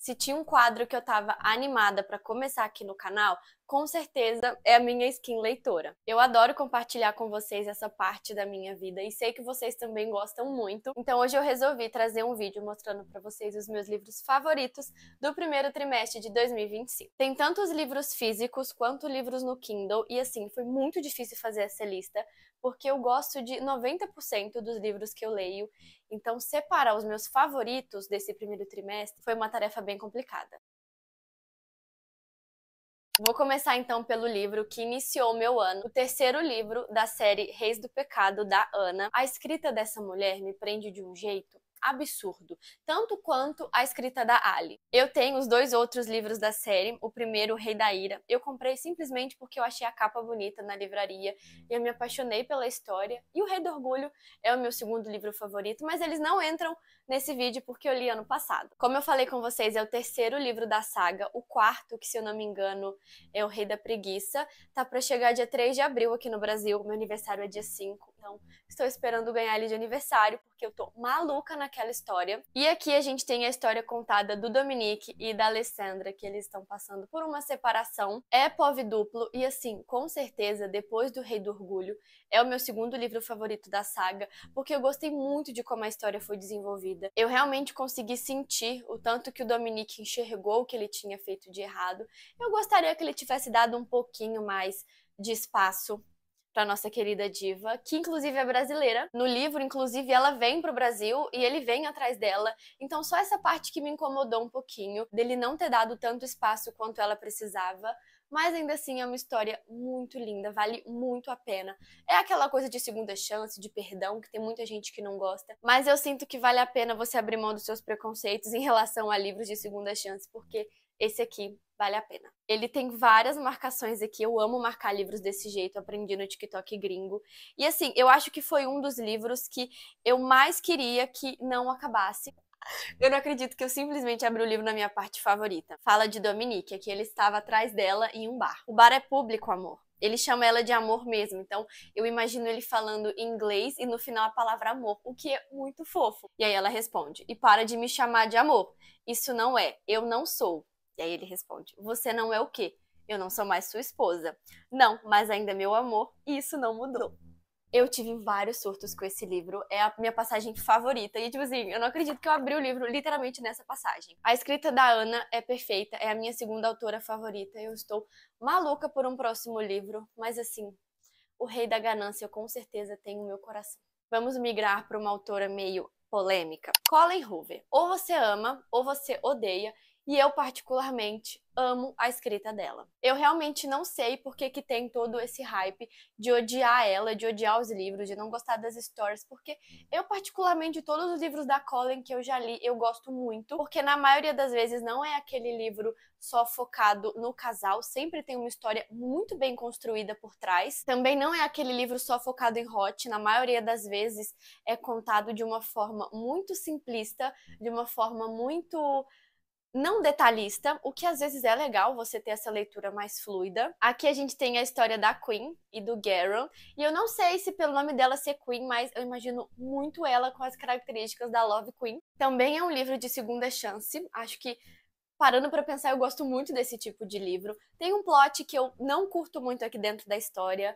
Se tinha um quadro que eu tava animada pra começar aqui no canal, com certeza é a minha skin leitora. Eu adoro compartilhar com vocês essa parte da minha vida e sei que vocês também gostam muito. Então hoje eu resolvi trazer um vídeo mostrando pra vocês os meus livros favoritos do primeiro trimestre de 2025. Tem tanto os livros físicos quanto livros no Kindle e assim, foi muito difícil fazer essa lista, porque eu gosto de 90% dos livros que eu leio. Então, separar os meus favoritos desse primeiro trimestre foi uma tarefa bem complicada. Vou começar então pelo livro que iniciou o meu ano, o terceiro livro da série Reis do Pecado, da Ana. A escrita dessa mulher me prende de um jeito absurdo, tanto quanto a escrita da Ali. Eu tenho os dois outros livros da série, o primeiro, O Rei da Ira. Eu comprei simplesmente porque eu achei a capa bonita na livraria e eu me apaixonei pela história. E O Rei do Orgulho é o meu segundo livro favorito, mas eles não entram nesse vídeo porque eu li ano passado. Como eu falei com vocês, é o terceiro livro da saga, o quarto, que se eu não me engano é O Rei da Preguiça. Tá pra chegar dia 3 de abril aqui no Brasil, meu aniversário é dia 5, então estou esperando ganhar ele de aniversário porque eu tô maluca naquela história. E aqui a gente tem a história contada do Dominique e da Alessandra, que eles estão passando por uma separação. É POV duplo e assim, com certeza, depois do Rei do Orgulho, é o meu segundo livro favorito da saga, porque eu gostei muito de como a história foi desenvolvida. Eu realmente consegui sentir o tanto que o Dominique enxergou o que ele tinha feito de errado. Eu gostaria que ele tivesse dado um pouquinho mais de espaço para nossa querida diva, que inclusive é brasileira. No livro, inclusive, ela vem pro Brasil e ele vem atrás dela. Então só essa parte que me incomodou um pouquinho, dele não ter dado tanto espaço quanto ela precisava. Mas ainda assim é uma história muito linda, vale muito a pena. É aquela coisa de segunda chance, de perdão, que tem muita gente que não gosta. Mas eu sinto que vale a pena você abrir mão dos seus preconceitos em relação a livros de segunda chance, porque esse aqui vale a pena. Ele tem várias marcações aqui, eu amo marcar livros desse jeito, aprendi no TikTok gringo. E assim, eu acho que foi um dos livros que eu mais queria que não acabasse. Eu não acredito que eu simplesmente abri o livro na minha parte favorita. Fala de Dominique, que ele estava atrás dela em um bar. O bar é público, amor. Ele chama ela de amor mesmo, então eu imagino ele falando em inglês e no final a palavra amor, o que é muito fofo. E aí ela responde, e para de me chamar de amor. Isso não é, eu não sou. E aí ele responde, você não é o quê? Eu não sou mais sua esposa. Não, mas ainda é meu amor, e isso não mudou. Eu tive vários surtos com esse livro, é a minha passagem favorita. E, tipo assim, eu não acredito que eu abri o livro literalmente nessa passagem. A escrita da Ana é perfeita, é a minha segunda autora favorita. Eu estou maluca por um próximo livro, mas assim, O Rei da Ganância com certeza tem o meu coração. Vamos migrar para uma autora meio polêmica. Colleen Hoover. Ou você ama, ou você odeia. E eu, particularmente, amo a escrita dela. Eu realmente não sei por que tem todo esse hype de odiar ela, de odiar os livros, de não gostar das histórias, porque eu, particularmente, todos os livros da Colleen que eu já li, eu gosto muito, porque na maioria das vezes não é aquele livro só focado no casal, sempre tem uma história muito bem construída por trás. Também não é aquele livro só focado em hot, na maioria das vezes é contado de uma forma muito simplista, de uma forma muito não detalhista, o que às vezes é legal você ter essa leitura mais fluida. Aqui a gente tem a história da Queen e do Garon, e eu não sei se pelo nome dela ser Queen, mas eu imagino muito ela com as características da Love Queen. Também é um livro de segunda chance, acho que parando pra pensar, eu gosto muito desse tipo de livro. Tem um plot que eu não curto muito aqui dentro da história,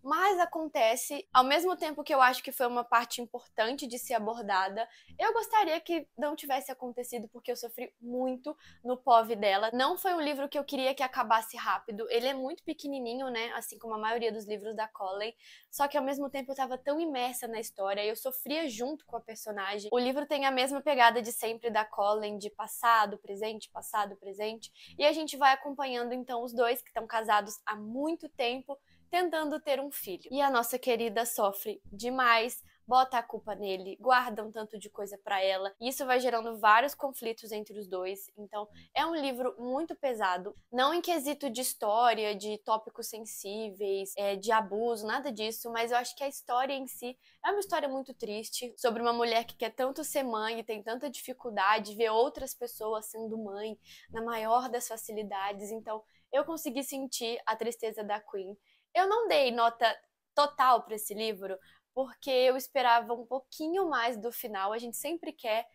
mas acontece, ao mesmo tempo que eu acho que foi uma parte importante de ser abordada, eu gostaria que não tivesse acontecido porque eu sofri muito no POV dela. Não foi um livro que eu queria que acabasse rápido, ele é muito pequenininho, né, assim como a maioria dos livros da Colleen, só que ao mesmo tempo eu tava tão imersa na história, eu sofria junto com a personagem. O livro tem a mesma pegada de sempre da Colleen, de passado, presente, e a gente vai acompanhando então os dois que estão casados há muito tempo, tentando ter um filho. E a nossa querida sofre demais, bota a culpa nele, guarda um tanto de coisa pra ela, e isso vai gerando vários conflitos entre os dois. Então, é um livro muito pesado, não em quesito de história, de tópicos sensíveis, de abuso, nada disso, mas eu acho que a história em si é uma história muito triste, sobre uma mulher que quer tanto ser mãe e tem tanta dificuldade, ver outras pessoas sendo mãe na maior das facilidades. Então, eu consegui sentir a tristeza da Queen. Eu não dei nota total para esse livro, porque eu esperava um pouquinho mais do final. A gente sempre quer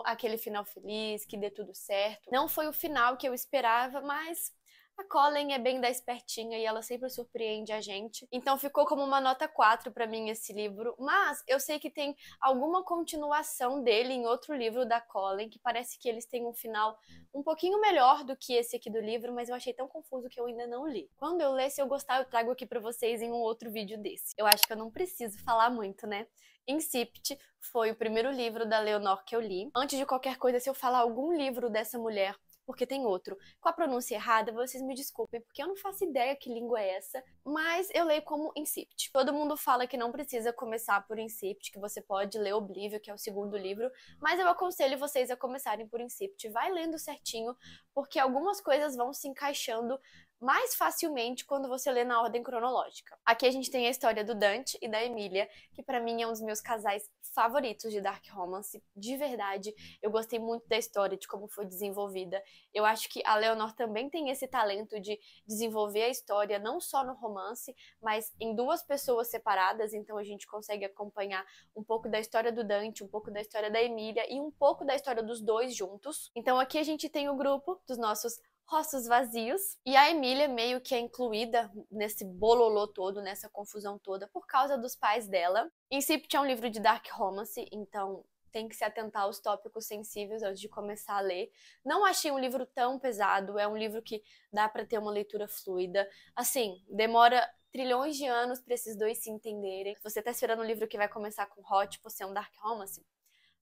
aquele final feliz, que dê tudo certo. Não foi o final que eu esperava, mas a Colleen é bem da espertinha e ela sempre surpreende a gente. Então ficou como uma nota 4 pra mim esse livro. Mas eu sei que tem alguma continuação dele em outro livro da Colleen, que parece que eles têm um final um pouquinho melhor do que esse aqui do livro, mas eu achei tão confuso que eu ainda não li. Quando eu ler, se eu gostar, eu trago aqui pra vocês em um outro vídeo desse. Eu acho que eu não preciso falar muito, né? Incipit foi o primeiro livro da Leonor que eu li. Antes de qualquer coisa, se eu falar algum livro dessa mulher, porque tem outro com a pronúncia errada, vocês me desculpem, porque eu não faço ideia que língua é essa, mas eu leio como Incipit. Todo mundo fala que não precisa começar por Incipit, que você pode ler Oblivion, que é o segundo livro, mas eu aconselho vocês a começarem por Incipit. Vai lendo certinho, porque algumas coisas vão se encaixando mais facilmente quando você lê na ordem cronológica. Aqui a gente tem a história do Dante e da Emília, que pra mim é um dos meus casais favoritos de Dark Romance, de verdade. Eu gostei muito da história, de como foi desenvolvida. Eu acho que a Leonor também tem esse talento de desenvolver a história, não só no romance, mas em duas pessoas separadas, então a gente consegue acompanhar um pouco da história do Dante, um pouco da história da Emília e um pouco da história dos dois juntos. Então aqui a gente tem o grupo dos nossos rostos vazios, e a Emília meio que é incluída nesse bololô todo, nessa confusão toda, por causa dos pais dela. Incipit é um livro de Dark Romance, então tem que se atentar aos tópicos sensíveis antes de começar a ler. Não achei um livro tão pesado, é um livro que dá pra ter uma leitura fluida. Assim, demora trilhões de anos pra esses dois se entenderem. Se você tá esperando um livro que vai começar com hot, por ser um Dark Romance,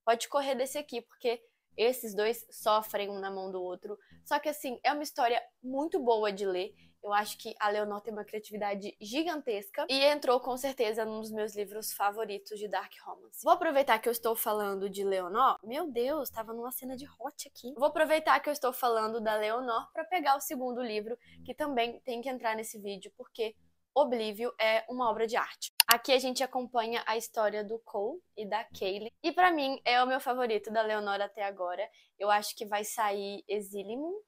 pode correr desse aqui, porque esses dois sofrem um na mão do outro. Só que, assim, é uma história muito boa de ler. Eu acho que a Leonor tem uma criatividade gigantesca e entrou com certeza num dos meus livros favoritos de Dark Romance. Vou aproveitar que eu estou falando de Leonor. Meu Deus, tava numa cena de hot aqui. Vou aproveitar que eu estou falando da Leonor para pegar o segundo livro, que também tem que entrar nesse vídeo, porque Oblivion é uma obra de arte. Aqui a gente acompanha a história do Cole e da Kaylee. E pra mim é o meu favorito da Leonor até agora. Eu acho que vai sair Exilium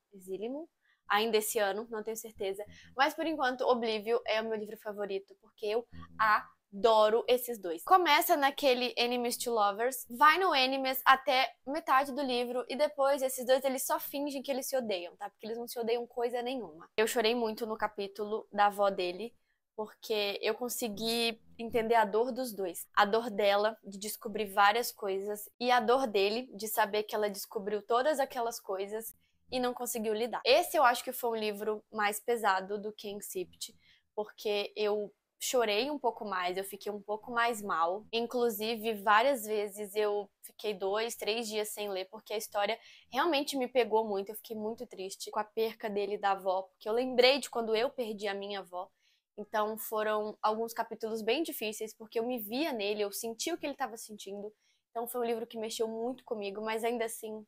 ainda esse ano, não tenho certeza. Mas por enquanto Oblivion é o meu livro favorito, porque eu adoro esses dois. Começa naquele Enemies to Lovers, vai no Enemies até metade do livro e depois esses dois eles só fingem que eles se odeiam, tá? Porque eles não se odeiam coisa nenhuma. Eu chorei muito no capítulo da avó dele, porque eu consegui entender a dor dos dois. A dor dela de descobrir várias coisas e a dor dele de saber que ela descobriu todas aquelas coisas e não conseguiu lidar. Esse eu acho que foi um livro mais pesado do que Incipit, porque eu chorei um pouco mais, eu fiquei um pouco mais mal. Inclusive, várias vezes eu fiquei 2, 3 dias sem ler, porque a história realmente me pegou muito. Eu fiquei muito triste com a perca dele e da avó, porque eu lembrei de quando eu perdi a minha avó. Então foram alguns capítulos bem difíceis, porque eu me via nele, eu senti o que ele estava sentindo. Então foi um livro que mexeu muito comigo, mas ainda assim,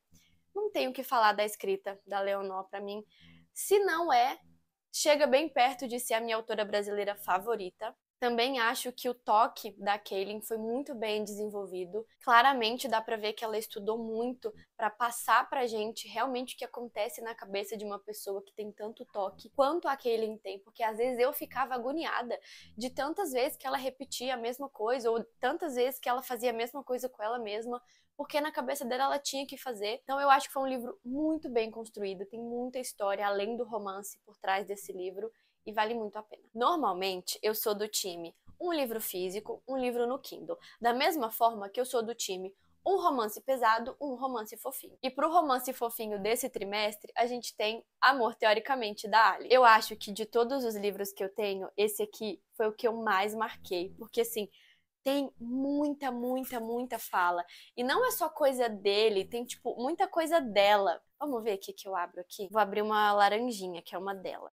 não tenho o que falar da escrita da Leonor pra mim. Se não é, chega bem perto de ser a minha autora brasileira favorita. Também acho que o toque da Kaylin foi muito bem desenvolvido. Claramente dá pra ver que ela estudou muito pra passar pra gente realmente o que acontece na cabeça de uma pessoa que tem tanto toque quanto a Kaylin tem, porque às vezes eu ficava agoniada de tantas vezes que ela repetia a mesma coisa ou tantas vezes que ela fazia a mesma coisa com ela mesma, porque na cabeça dela ela tinha que fazer. Então eu acho que foi um livro muito bem construído, tem muita história além do romance por trás desse livro e vale muito a pena. Normalmente eu sou do time um livro físico, um livro no Kindle, da mesma forma que eu sou do time um romance pesado, um romance fofinho. E pro romance fofinho desse trimestre, a gente tem Amor Teoricamente, da Ali. Eu acho que de todos os livros que eu tenho, esse aqui foi o que eu mais marquei, porque assim, tem muita fala. E não é só coisa dele, tem, tipo, muita coisa dela. Vamos ver o que eu abro aqui? Vou abrir uma laranjinha, que é uma dela.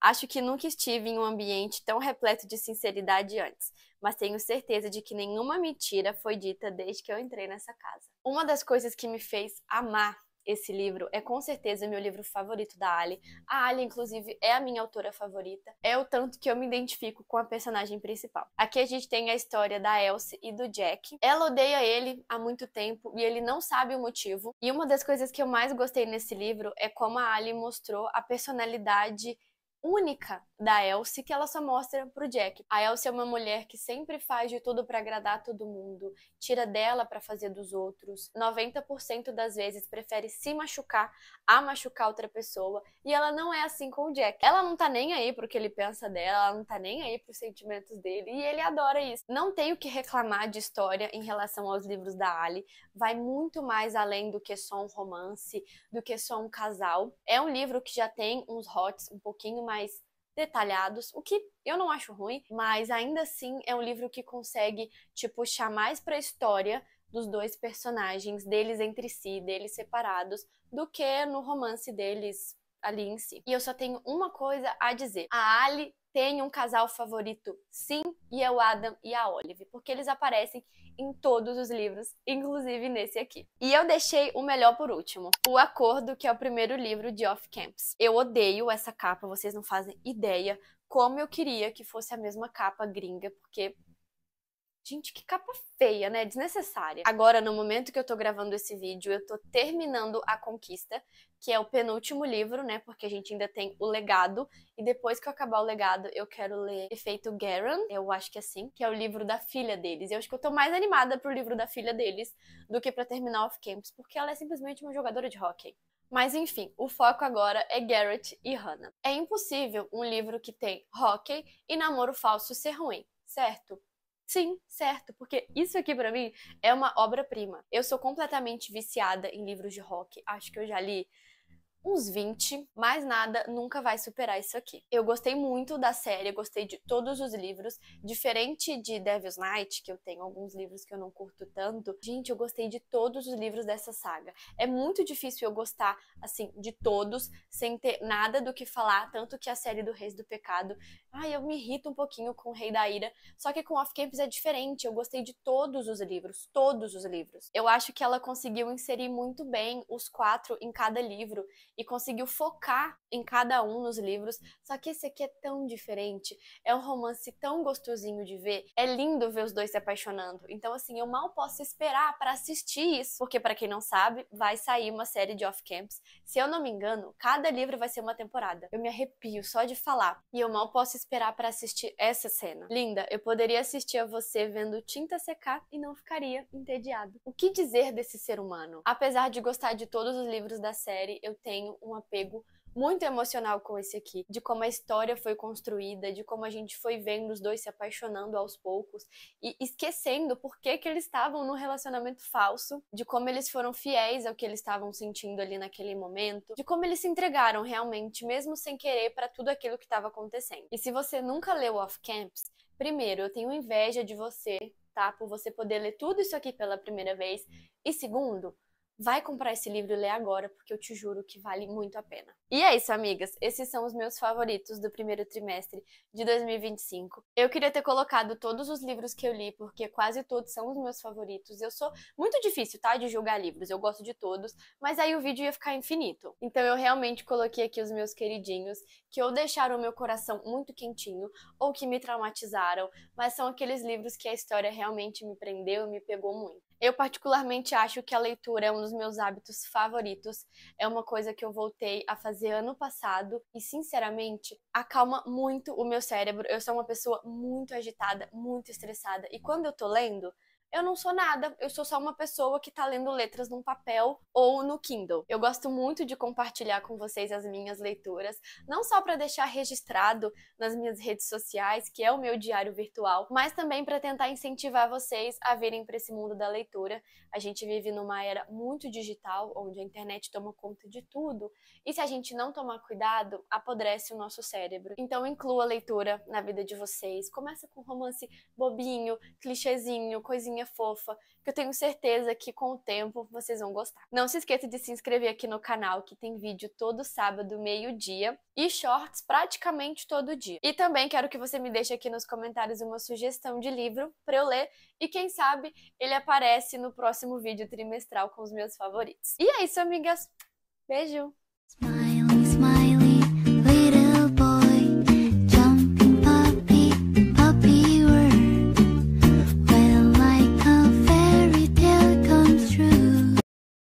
Acho que nunca estive em um ambiente tão repleto de sinceridade antes, mas tenho certeza de que nenhuma mentira foi dita desde que eu entrei nessa casa. Uma das coisas que me fez amar esse livro é com certeza meu livro favorito da Ali. A Ali, inclusive, é a minha autora favorita. É o tanto que eu me identifico com a personagem principal. Aqui a gente tem a história da Elsie e do Jack. Ela odeia ele há muito tempo e ele não sabe o motivo. E uma das coisas que eu mais gostei nesse livro é como a Ali mostrou a personalidade única da Elsie que ela só mostra pro Jack. A Elsie é uma mulher que sempre faz de tudo pra agradar todo mundo, tira dela pra fazer dos outros, 90% das vezes prefere se machucar a machucar outra pessoa, e ela não é assim com o Jack. Ela não tá nem aí pro que ele pensa dela, ela não tá nem aí pros sentimentos dele, e ele adora isso. Não tenho que reclamar de história em relação aos livros da Ali, vai muito mais além do que só um romance, do que só um casal. É um livro que já tem uns hots um pouquinho mais detalhados, o que eu não acho ruim, mas ainda assim é um livro que consegue te puxar mais pra história dos dois personagens, deles entre si, deles separados, do que no romance deles ali em si. E eu só tenho uma coisa a dizer. A Ali tem um casal favorito, sim, e é o Adam e a Olive, porque eles aparecem em todos os livros, inclusive nesse aqui. E eu deixei o melhor por último, O Acordo, que é o primeiro livro de Off-Camps. Eu odeio essa capa, vocês não fazem ideia como eu queria que fosse a mesma capa gringa, porque gente, que capa feia, né? Desnecessária. Agora, no momento que eu tô gravando esse vídeo, eu tô terminando A Conquista, que é o penúltimo livro, né? Porque a gente ainda tem o Legado. E depois que eu acabar o Legado, eu quero ler Efeito Garan, eu acho que é assim, que é o livro da filha deles. E eu acho que eu tô mais animada pro livro da filha deles do que pra terminar Off-Camps, porque ela é simplesmente uma jogadora de hóquei. Mas enfim, o foco agora é Garrett e Hannah. É impossível um livro que tem hóquei e namoro falso ser ruim, certo? Sim, certo, porque isso aqui pra mim é uma obra-prima. Eu sou completamente viciada em livros de rock. Acho que eu já li uns 20, mas nada nunca vai superar isso aqui. Eu gostei muito da série, eu gostei de todos os livros, diferente de Devil's Night, que eu tenho alguns livros que eu não curto tanto. Gente, eu gostei de todos os livros dessa saga. É muito difícil eu gostar, assim, de todos, sem ter nada do que falar, tanto que a série do Reis do Pecado, eu me irrito um pouquinho com o Rei da Ira, só que com Off-Camps é diferente, eu gostei de todos os livros, todos os livros. Eu acho que ela conseguiu inserir muito bem os 4 em cada livro, e conseguiu focar em cada um nos livros, só que esse aqui é tão diferente, é um romance tão gostosinho de ver, é lindo ver os dois se apaixonando, então assim, eu mal posso esperar para assistir isso, porque para quem não sabe, vai sair uma série de Off-Camps, se eu não me engano, cada livro vai ser uma temporada, eu me arrepio só de falar, e eu mal posso esperar para assistir essa cena. Linda, eu poderia assistir a você vendo tinta secar e não ficaria entediado. O que dizer desse ser humano? Apesar de gostar de todos os livros da série, eu tenho um apego muito emocional com esse aqui, de como a história foi construída, de como a gente foi vendo os dois se apaixonando aos poucos e esquecendo por que eles estavam num relacionamento falso, de como eles foram fiéis ao que eles estavam sentindo ali naquele momento, de como eles se entregaram realmente, mesmo sem querer, para tudo aquilo que estava acontecendo. E se você nunca leu Off-Camps, primeiro, eu tenho inveja de você, tá? Por você poder ler tudo isso aqui pela primeira vez. E segundo, vai comprar esse livro e ler agora, porque eu te juro que vale muito a pena. E é isso, amigas. Esses são os meus favoritos do primeiro trimestre de 2025. Eu queria ter colocado todos os livros que eu li, porque quase todos são os meus favoritos. Eu sou muito difícil, tá, de julgar livros. Eu gosto de todos, mas aí o vídeo ia ficar infinito. Então eu realmente coloquei aqui os meus queridinhos, que ou deixaram o meu coração muito quentinho, ou que me traumatizaram, mas são aqueles livros que a história realmente me prendeu e me pegou muito. Eu particularmente acho que a leitura é um dos meus hábitos favoritos, é uma coisa que eu voltei a fazer ano passado e, sinceramente, acalma muito o meu cérebro. Eu sou uma pessoa muito agitada, muito estressada e quando eu tô lendo, eu não sou nada, eu sou só uma pessoa que tá lendo letras num papel ou no Kindle. Eu gosto muito de compartilhar com vocês as minhas leituras, não só para deixar registrado nas minhas redes sociais, que é o meu diário virtual, mas também para tentar incentivar vocês a virem para esse mundo da leitura. A gente vive numa era muito digital, onde a internet toma conta de tudo, e se a gente não tomar cuidado, apodrece o nosso cérebro. Então inclua a leitura na vida de vocês. Começa com um romance bobinho, clichêzinho, coisinha fofa, que eu tenho certeza que com o tempo vocês vão gostar. Não se esqueça de se inscrever aqui no canal, que tem vídeo todo sábado, meio-dia, e shorts praticamente todo dia. E também quero que você me deixe aqui nos comentários uma sugestão de livro para eu ler, e quem sabe ele aparece no próximo vídeo trimestral com os meus favoritos. E é isso, amigas! Beijo!